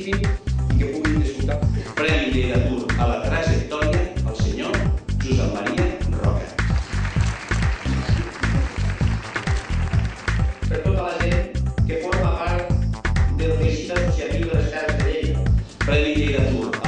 participin i que puguin disfrutar. Premi Lleidatur a la trajectòria al senyor Josep Maria Roca. Per tota la gent que forma part del teixit associatiu de les Terres de Lleida. Premi Lleidatur